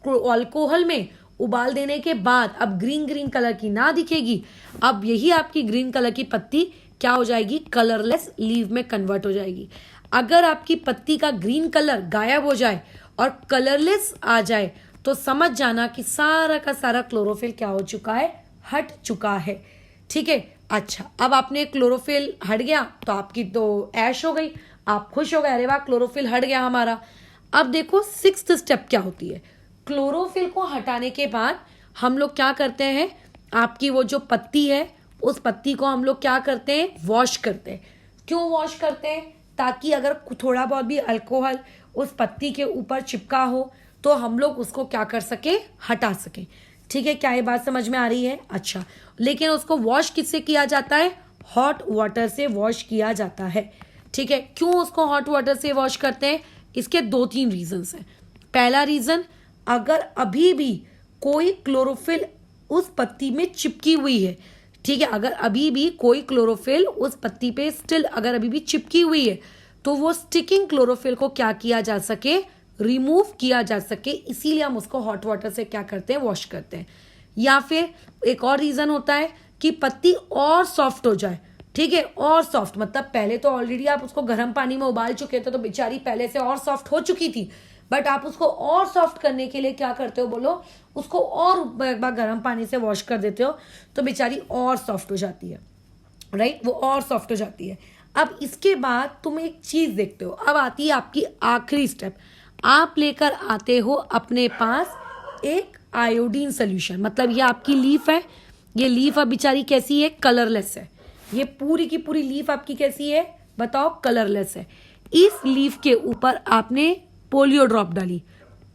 अल्कोहल में उबाल देने के बाद अब ग्रीन ग्रीन कलर की ना दिखेगी। अब यही आपकी ग्रीन कलर की पत्ती क्या हो जाएगी? कलरलेस लीव में कन्वर्ट हो जाएगी। अगर आपकी पत्ती का ग्रीन कलर गायब हो जाए और कलरलेस आ जाए तो समझ जाना कि सारा का सारा क्लोरोफिल क्या हो चुका है, हट चुका है। ठीक है, अच्छा अब आपने क्लोरोफिल हट गया तो आपकी तो ऐश हो गई, आप खुश हो गए, अरे वाह क्लोरोफिल हट गया हमारा। अब देखो सिक्स्थ स्टेप क्या होती है। क्लोरोफिल को हटाने के बाद हम लोग क्या करते हैं, आपकी वो जो पत्ती है उस पत्ती को हम लोग क्या करते हैं, वॉश करते हैं। क्यों वॉश करते हैं, ताकि अगर थोड़ा बहुत भी अल्कोहल उस पत्ती के ऊपर चिपका हो तो हम लोग उसको क्या कर सके, हटा सके। ठीक है, क्या ये बात समझ में आ रही है? अच्छा, लेकिन उसको वॉश किससे किया जाता है, हॉट वाटर से वॉश किया जाता है। ठीक है, क्यों उसको हॉट वाटर से वॉश करते हैं, इसके 2-3 रीजंस हैं। पहला रीजन, अगर अभी भी कोई क्लोरोफिल उस पत्ती में चिपकी हुई है, ठीक है, अगर अभी भी कोई क्लोरोफिल उस पत्ती पे स्टिल अगर अभी भी चिपकी हुई है तो वो स्टिकिंग क्लोरोफिल को क्या किया जा सके, रिमूव किया जा सके, इसीलिए हम उसको हॉट वाटर से क्या करते हैं, वॉश करते हैं। या फिर एक और रीजन होता है कि पत्ती और सॉफ्ट हो जाए। ठीक है, और सॉफ्ट मतलब पहले तो ऑलरेडी आप उसको गर्म पानी में उबाल चुके थे तो बेचारी पहले से और सॉफ्ट हो चुकी थी, बट आप उसको और सॉफ्ट करने के लिए क्या करते हो, बोलो, उसको और एक बार गर्म पानी से वॉश कर देते हो तो बेचारी और सॉफ्ट हो जाती है, राइट, वो और सॉफ्ट हो जाती है। अब इसके बाद तुम एक चीज देखते हो, अब आती है आपकी आखिरी स्टेप। आप लेकर आते हो अपने पास एक आयोडीन सोल्यूशन, मतलब ये आपकी लीफ है, ये लीफ अब बेचारी कैसी है, कलरलेस है। ये पूरी की पूरी लीफ आपकी कैसी है, बताओ, कलरलेस है। इस लीफ के ऊपर आपने पोलियो ड्रॉप डाली।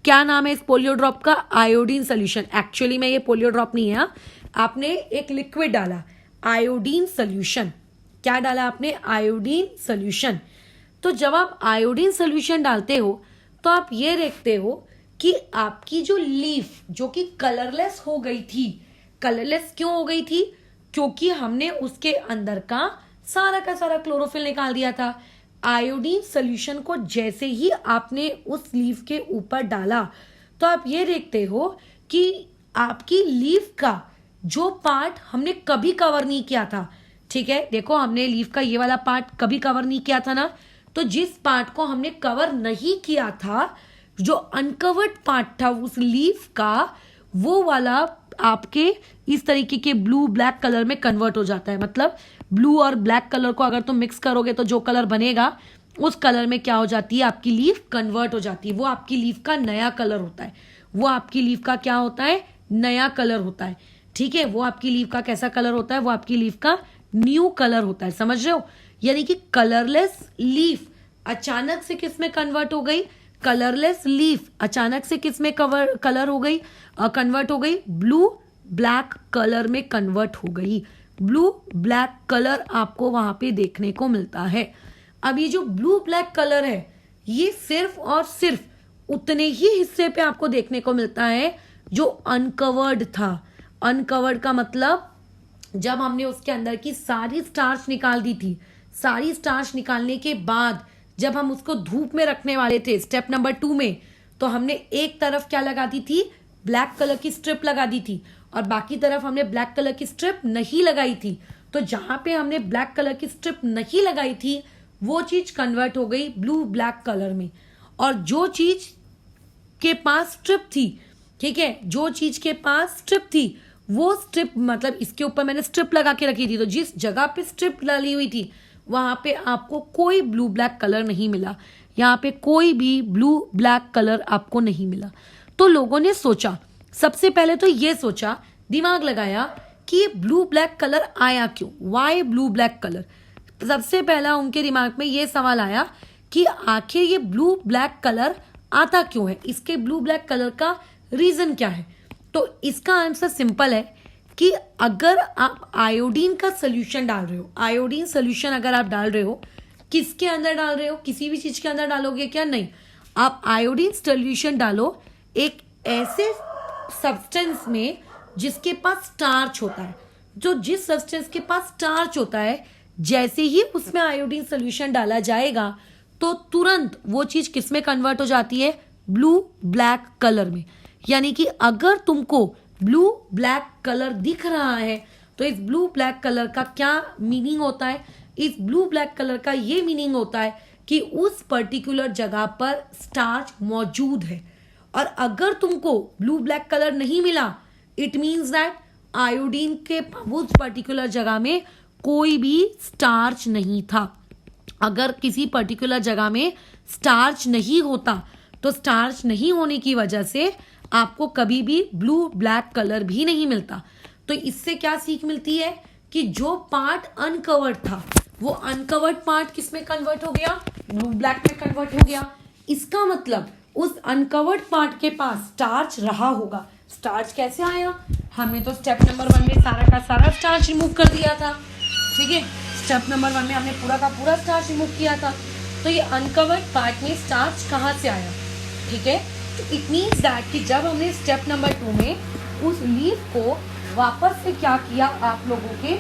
क्या नाम है इस पोलियो ड्रॉप का, आयोडीन सोल्यूशन। एक्चुअली में ये पोलियो ड्रॉप नहीं है, आपने एक लिक्विड डाला, आयोडीन सोल्यूशन। क्या डाला आपने, आयोडीन सोल्यूशन। तो जब आप आयोडीन सोल्यूशन डालते हो तो आप ये देखते हो कि आपकी जो लीफ जो कि कलरलेस हो गई थी, कलरलेस क्यों हो गई थी, क्योंकि हमने उसके अंदर का सारा क्लोरोफिल निकाल दिया था। आयोडीन सोल्यूशन को जैसे ही आपने उस लीफ के ऊपर डाला तो आप ये देखते हो कि आपकी लीफ का जो पार्ट हमने कभी कवर नहीं किया था, ठीक है, देखो हमने लीफ का ये वाला पार्ट कभी कवर नहीं किया था ना, तो जिस पार्ट को हमने कवर नहीं किया था, जो अनकवर्ड पार्ट था उस लीफ का, वो वाला आपके इस तरीके के ब्लू ब्लैक कलर में कन्वर्ट हो जाता है। मतलब ब्लू और ब्लैक कलर को अगर तुम मिक्स करोगे तो जो कलर बनेगा उस कलर में क्या हो जाती है, आपकी लीफ कन्वर्ट हो जाती है। वो आपकी लीफ का नया कलर होता है, वो आपकी लीफ का क्या होता है, नया कलर होता है। ठीक है, वो आपकी लीफ का कैसा कलर होता है, वो आपकी लीफ का न्यू कलर होता है। समझ रहे हो, यानी कि कलरलेस लीफ अचानक से किस में कन्वर्ट हो गई, कलरलेस लीफ अचानक से किस में कलर हो गई, कन्वर्ट हो गई, ब्लू ब्लैक कलर में कन्वर्ट हो गई। ब्लू ब्लैक कलर आपको वहां पे देखने को मिलता है। अब ये जो ब्लू ब्लैक कलर है ये सिर्फ और सिर्फ उतने ही हिस्से पे आपको देखने को मिलता है जो अनकवर्ड था। अनकवर्ड का मतलब जब हमने उसके अंदर की सारी स्टार्च निकाल दी थी, सारी स्टार्च निकालने के बाद जब हम उसको धूप में रखने वाले थे स्टेप नंबर 2 में, तो हमने एक तरफ क्या लगा दी थी, ब्लैक कलर की स्ट्रिप लगा दी थी और बाकी तरफ हमने ब्लैक कलर की स्ट्रिप नहीं लगाई थी। तो जहां पे हमने ब्लैक कलर की स्ट्रिप नहीं लगाई थी वो चीज कन्वर्ट हो गई ब्लू ब्लैक कलर में, और जो चीज के पास स्ट्रिप थी, ठीक है, जो चीज के पास स्ट्रिप थी वो स्ट्रिप, मतलब इसके ऊपर मैंने स्ट्रिप लगा के रखी थी, तो जिस जगह पे स्ट्रिप डाली हुई थी वहां पे आपको कोई ब्लू ब्लैक कलर नहीं मिला, यहाँ पे कोई भी ब्लू ब्लैक कलर आपको नहीं मिला। तो लोगों ने सोचा, सबसे पहले तो ये सोचा, दिमाग लगाया कि ये ब्लू ब्लैक कलर आया क्यों, वाई ब्लू ब्लैक कलर। सबसे पहला उनके दिमाग में ये सवाल आया कि आखिर ये ब्लू ब्लैक कलर आता क्यों है, इसके ब्लू ब्लैक कलर का रीजन क्या है। तो इसका आंसर सिंपल है कि अगर आप आयोडीन का सोल्यूशन डाल रहे हो, आयोडीन सोल्यूशन अगर आप डाल रहे हो, किसके अंदर डाल रहे हो, किसी भी चीज के अंदर डालोगे क्या, नहीं, आप आयोडीन सोल्यूशन डालो एक ऐसे सब्सटेंस में जिसके पास स्टार्च होता है। जो जिस सब्सटेंस के पास स्टार्च होता है, जैसे ही उसमें आयोडीन सोल्यूशन डाला जाएगा तो तुरंत वो चीज किस में कन्वर्ट हो जाती है, ब्लू ब्लैक कलर में। यानी कि अगर तुमको ब्लू ब्लैक कलर दिख रहा है तो इस ब्लू ब्लैक कलर का क्या मीनिंग होता है, इस ब्लू ब्लैक कलर का ये मीनिंग होता है कि उस पर्टिकुलर जगह पर स्टार्च मौजूद है, और अगर तुमको ब्लू ब्लैक कलर नहीं मिला, इट मीन्स दैट आयोडीन के उस पर्टिकुलर जगह में कोई भी स्टार्च नहीं था। अगर किसी पर्टिकुलर जगह में स्टार्च नहीं होता तो स्टार्च नहीं होने की वजह से आपको कभी भी ब्लू ब्लैक कलर भी नहीं मिलता। तो इससे क्या सीख मिलती है कि जो पार्ट अनकवर्ड था वो अनकवर्ड पार्ट किस में कन्वर्ट हो गया, ब्लू ब्लैक में कन्वर्ट हो गया। इसका मतलब उस अनकवर्ड पार्ट के पास स्टार्च रहा होगा। स्टार्च कैसे आया, हमने तो स्टेप नंबर 1 में सारा का सारा स्टार्च रिमूव कर दिया था, ठीक है। स्टेप नंबर 1 में हमने पूरा का पूरा स्टार्च रिमूव किया था। तो ये अनकवर्ड पार्ट में स्टार्च कहाँ से आया, ठीक है। तो इट मीन्स दैट कि जब हमने स्टेप नंबर 2 में उस लीफ को वापस से क्या किया, आप लोगों के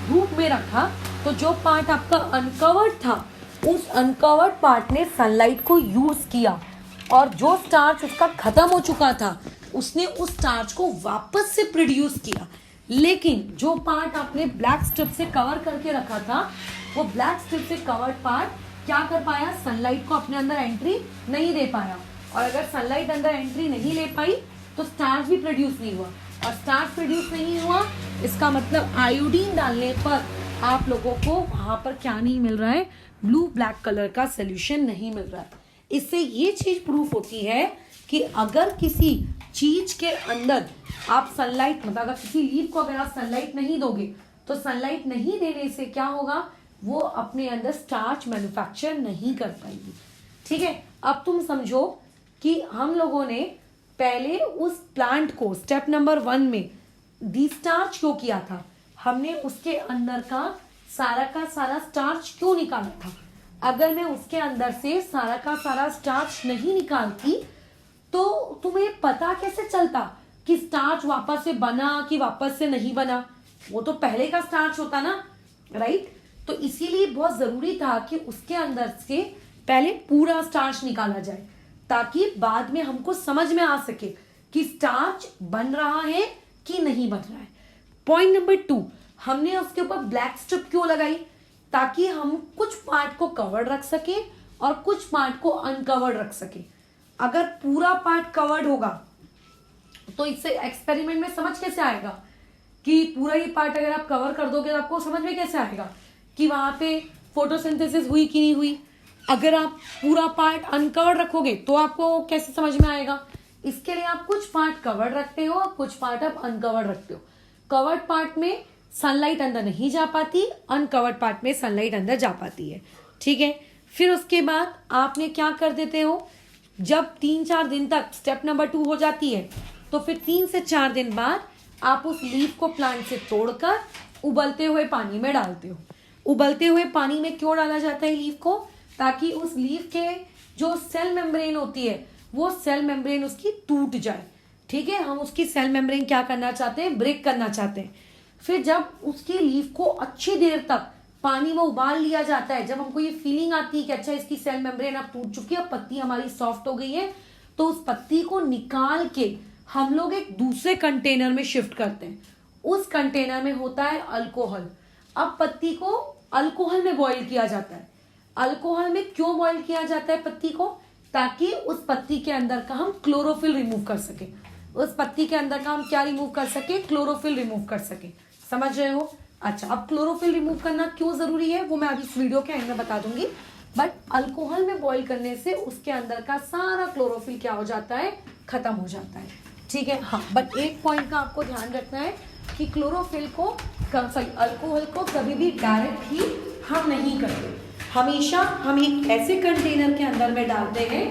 धूप में रखा, तो जो पार्ट आपका अनकवर्ड था उस अनकवर्ड पार्ट ने सनलाइट को यूज किया और जो स्टार्च उसका खत्म हो चुका था उसने उस स्टार्च को वापस से प्रोड्यूस किया। लेकिन जो पार्ट आपने ब्लैक स्ट्रिप से कवर करके रखा था वो ब्लैक स्ट्रिप से कवर्ड पार्ट क्या कर पाया, सनलाइट को अपने अंदर एंट्री नहीं दे पाया। और अगर सनलाइट अंदर एंट्री नहीं ले पाई तो स्टार्च भी प्रोड्यूस नहीं हुआ, और स्टार्च प्रोड्यूस नहीं हुआ इसका मतलब आयोडीन डालने पर आप लोगों को वहां पर क्या नहीं मिल रहा है, ब्लू ब्लैक कलर का सोल्यूशन नहीं मिल रहा है। इससे ये चीज प्रूफ होती है कि अगर किसी चीज के अंदर आप सनलाइट, मतलब अगर किसी लीफ को अगर आप सनलाइट नहीं दोगे तो सनलाइट नहीं देने से क्या होगा, वो अपने अंदर स्टार्च मैन्युफैक्चर नहीं कर पाएगी, ठीक है। अब तुम समझो कि हम लोगों ने पहले उस प्लांट को स्टेप नंबर 1 में डिस्टार्च क्यों किया था, हमने उसके अंदर का सारा स्टार्च क्यों निकाला था। अगर मैं उसके अंदर से सारा का सारा स्टार्च नहीं निकालती तो तुम्हें पता कैसे चलता कि स्टार्च वापस से बना कि वापस से नहीं बना, वो तो पहले का स्टार्च होता ना, राइट। तो इसीलिए बहुत जरूरी था कि उसके अंदर से पहले पूरा स्टार्च निकाला जाए ताकि बाद में हमको समझ में आ सके कि स्टार्च बन रहा है कि नहीं बन रहा है। पॉइंट नंबर 2, हमने उसके ऊपर ब्लैक स्ट्रिप क्यों लगाई, ताकि हम कुछ पार्ट को कवर्ड रख सके और कुछ पार्ट को अनकवर्ड रख सके। अगर पूरा पार्ट कवर्ड होगा तो इससे एक्सपेरिमेंट में समझ कैसे आएगा कि पूरा ही पार्ट अगर आप कवर कर दोगे तो आपको समझ में कैसे आएगा कि वहां पे फोटोसिंथेसिस हुई कि नहीं हुई। अगर आप पूरा पार्ट अनकवर्ड रखोगे तो आपको कैसे समझ में आएगा। इसके लिए आप कुछ पार्ट कवर्ड रखते हो और कुछ पार्ट आप अनकवर्ड रखते हो। कवर्ड पार्ट में सनलाइट अंदर नहीं जा पाती, अनकवर्ड पार्ट में सनलाइट अंदर जा पाती है, ठीक है। फिर उसके बाद आपने क्या कर देते हो, जब 3-4 दिन तक स्टेप नंबर 2 हो जाती है तो फिर 3 से 4 दिन बाद आप उस लीफ को प्लांट से तोड़कर उबलते हुए पानी में डालते हो। उबलते हुए पानी में क्यों डाला जाता है लीफ को, ताकि उस लीफ के जो सेल मेम्ब्रेन होती है वो सेल मेम्ब्रेन उसकी टूट जाए, ठीक है। हम उसकी सेल मेम्ब्रेन क्या करना चाहते हैं, ब्रेक करना चाहते हैं। फिर जब उसकी लीफ को अच्छी देर तक पानी में उबाल लिया जाता है, जब हमको ये फीलिंग आती है कि अच्छा इसकी सेल मेम्ब्रेन अब टूट चुकी है, पत्ती हमारी सॉफ्ट हो गई है, तो उस पत्ती को निकाल के हम लोग एक दूसरे कंटेनर में शिफ्ट करते हैं। उस कंटेनर में होता है अल्कोहल। अब पत्ती को अल्कोहल में बॉईल किया जाता है। अल्कोहल में क्यों बॉईल किया जाता है पत्ती को, ताकि उस पत्ती के अंदर का हम क्लोरोफिल रिमूव कर सके। उस पत्ती के अंदर का हम क्या रिमूव कर सके, क्लोरोफिल रिमूव कर सके। समझ रहे हो। अच्छा, अब क्लोरोफिल रिमूव करना क्यों जरूरी है वो मैं अभी इस वीडियो के एंड में बता दूंगी। बट अल्कोहल में बॉईल करने से उसके अंदर का सारा क्लोरोफिल क्या हो जाता है, खत्म हो जाता है, ठीक है। हाँ, बट एक पॉइंट का आपको ध्यान रखना है कि क्लोरोफिल को अल्कोहल को कभी भी डायरेक्ट ही हम नहीं करते। हमेशा हम एक ऐसे कंटेनर के अंदर में डालते हैं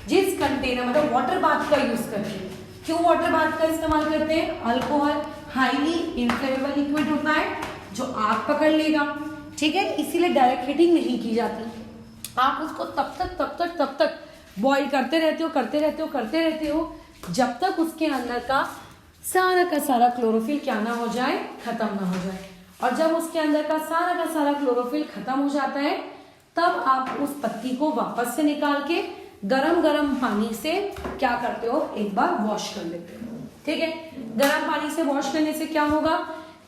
जिस कंटेनर, मतलब वाटर बाथ का यूज करते हैं। क्यों वाटर बाथ का इस्तेमाल करते हैं, अल्कोहल हाईली इनफ्लेमेबल लिक्विड होता है जो आग पकड़ लेगा, ठीक है। इसीलिए डायरेक्ट हीटिंग नहीं की जाती। आप उसको तब तक बॉईल करते रहते हो जब तक उसके अंदर का सारा क्लोरोफिल क्या ना हो जाए, खत्म ना हो जाए। और जब उसके अंदर का सारा क्लोरोफिल खत्म हो जाता है तब आप उस पत्ती को वापस से निकाल के गरम पानी से क्या करते हो, एक बार वॉश कर लेते हो, ठीक है। गरम पानी से वॉश करने से क्या होगा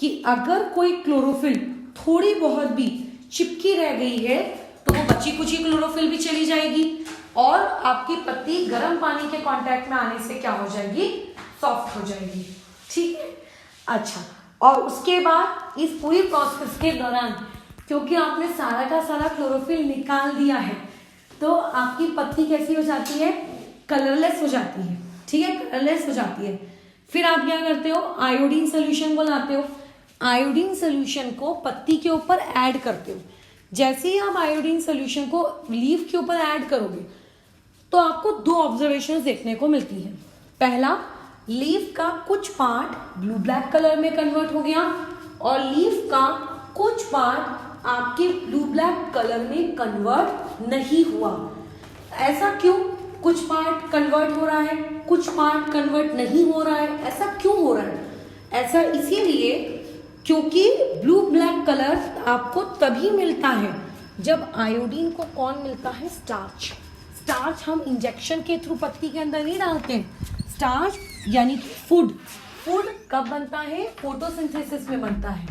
कि अगर कोई क्लोरोफिल थोड़ी बहुत भी चिपकी रह गई है तो वो बची कुची क्लोरोफिल भी चली जाएगी और आपकी पत्ती गर्म पानी के कांटेक्ट में आने से क्या हो जाएगी, सॉफ्ट हो जाएगी। ठीक है, अच्छा, और उसके बाद इस पूरी प्रोसेस के दौरान क्योंकि आपने सारा का सारा क्लोरोफिल निकाल दिया है तो आपकी पत्ती कैसी हो जाती है, कलरलेस हो जाती है। ठीक है, कलरलेस हो जाती है। फिर आप क्या करते हो, आयोडीन सोल्यूशन को लाते हो, आयोडीन सोल्यूशन को पत्ती के ऊपर ऐड करते हो। जैसे ही आप आयोडीन सोल्यूशन को लीफ के ऊपर ऐड करोगे तो आपको दो ऑब्जर्वेशंस देखने को मिलती है। पहला, लीफ का कुछ पार्ट ब्लू ब्लैक कलर में कन्वर्ट हो गया और लीफ का कुछ पार्ट आपके ब्लू ब्लैक कलर में कन्वर्ट नहीं हुआ। ऐसा क्यों, कुछ पार्ट कन्वर्ट हो रहा है, कुछ पार्ट कन्वर्ट नहीं हो रहा है, ऐसा क्यों हो रहा है? ऐसा इसीलिए क्योंकि ब्लू ब्लैक कलर आपको तभी मिलता है जब आयोडीन को कौन मिलता है, स्टार्च। स्टार्च हम इंजेक्शन के थ्रू पत्ती के अंदर नहीं डालते हैं। स्टार्च यानी कि फूड कब बनता है, फोटोसिंथेसिस में बनता है।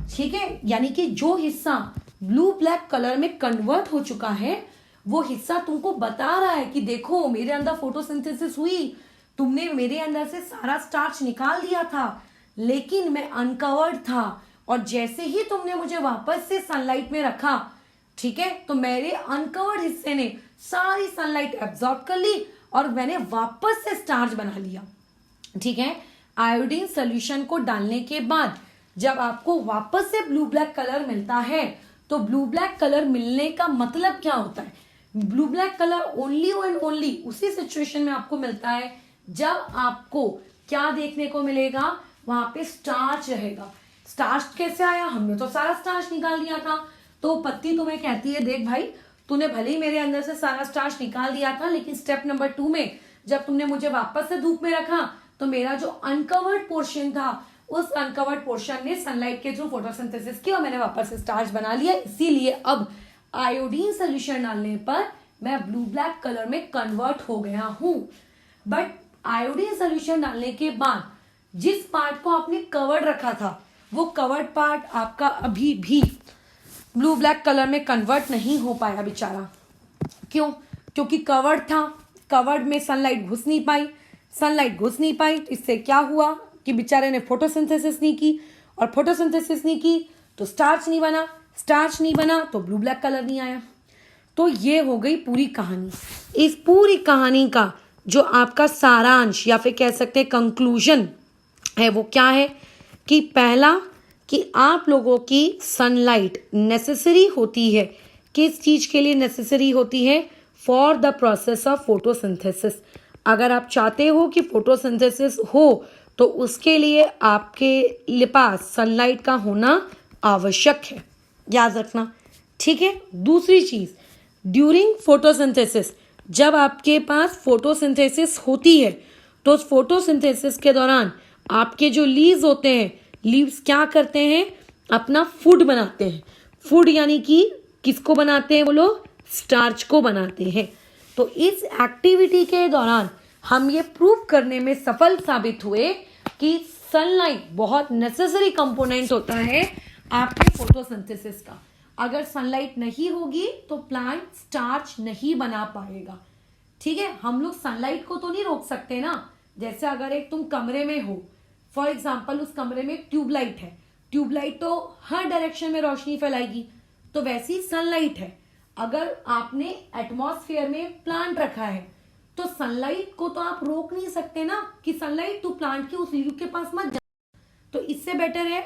ठीक है, यानी कि जो हिस्सा ब्लू ब्लैक कलर में कन्वर्ट हो चुका है वो हिस्सा तुमको बता रहा है कि देखो मेरे अंदर फोटोसिंथेसिस हुई, तुमने मेरे अंदर से सारा स्टार्च निकाल दिया था लेकिन मैं अनकवर्ड था, और जैसे ही तुमने मुझे वापस से सनलाइट में रखा, ठीक है, तो मेरे अनकवर्ड हिस्से ने सारी सनलाइट एब्जॉर्ब कर ली और मैंने वापस से स्टार्च बना लिया। ठीक है, आयोडीन सोल्यूशन को डालने के बाद जब आपको वापस से ब्लू ब्लैक कलर मिलता है तो ब्लू ब्लैक कलर मिलने का मतलब क्या होता है, blue black colour only and only उसी सिचुएशन में आपको मिलता है जब आपको क्या देखने को मिलेगा, वहां पे स्टार्च रहेगा। स्टार्च कैसे आया, हमने तो सारा स्टार्च निकाल दिया था। तो पत्ती तुम्हें कहती है देख भाई, तूने भले ही मेरे अंदर से सारा स्टार्च निकाल दिया था लेकिन स्टेप नंबर 2 में जब तुमने मुझे वापस से धूप में रखा तो मेरा जो अनकवर्ड पोर्शन था उस अनकवर्ड पोर्शन ने सनलाइट के थ्रू फोटोसिंथेसिस की और मैंने वापस से स्टार्च बना लिया। इसीलिए अब आयोडीन सोल्यूशन डालने पर मैं ब्लू ब्लैक कलर में कन्वर्ट हो गया हूं। बट आयोडीन सोल्यूशन डालने के बाद जिस पार्ट को आपने कवर्ड रखा था वो कवर्ड पार्ट आपका अभी भी ब्लू ब्लैक कलर में कन्वर्ट नहीं हो पाया बेचारा। क्यों? क्योंकि कवर्ड था, कवर्ड में सनलाइट घुस नहीं पाई, सनलाइट घुस नहीं पाई तो इससे क्या हुआ कि बेचारे ने फोटोसिंथेसिस नहीं की, और फोटोसिंथेसिस नहीं की तो स्टार्च नहीं बना, स्टार्च नहीं बना तो ब्लू ब्लैक कलर नहीं आया। तो ये हो गई पूरी कहानी। इस पूरी कहानी का जो आपका सारांश या फिर कह सकते हैं कंक्लूजन है वो क्या है कि पहला कि आप लोगों की सनलाइट नेसेसरी होती है, किस चीज के लिए नेसेसरी होती है, for the process of photosynthesis. अगर आप चाहते हो कि फोटोसिंथेसिस हो तो उसके लिए आपके पास सनलाइट का होना आवश्यक है, याद रखना। ठीक है, दूसरी चीज, ड्यूरिंग फोटोसिंथेसिस जब आपके पास फोटोसिंथेसिस होती है तो उस फोटोसिंथेसिस के दौरान आपके जो लीव्स होते हैं, लीव्स क्या करते हैं, अपना फूड बनाते हैं। फूड यानी कि किसको बनाते हैं वो लोग, स्टार्च को बनाते हैं। तो इस एक्टिविटी के दौरान हम ये प्रूव करने में सफल साबित हुए कि सनलाइट बहुत नेसेसरी कंपोनेंट होता है आपके फोटोसिंथेसिस का। अगर सनलाइट नहीं होगी तो प्लांट स्टार्च नहीं बना पाएगा। ठीक है, हम लोग सनलाइट को तो नहीं रोक सकते ना। जैसे अगर एक तुम कमरे में हो, फॉर एग्जाम्पल उस कमरे में ट्यूबलाइट है, ट्यूबलाइट तो हर डायरेक्शन में रोशनी फैलाएगी, तो वैसी सनलाइट है। अगर आपने एटमॉस्फेयर में प्लांट रखा है तो सनलाइट को तो आप रोक नहीं सकते ना कि सनलाइट तू प्लांट के उस लीव के पास मत जा। तो इससे बेटर है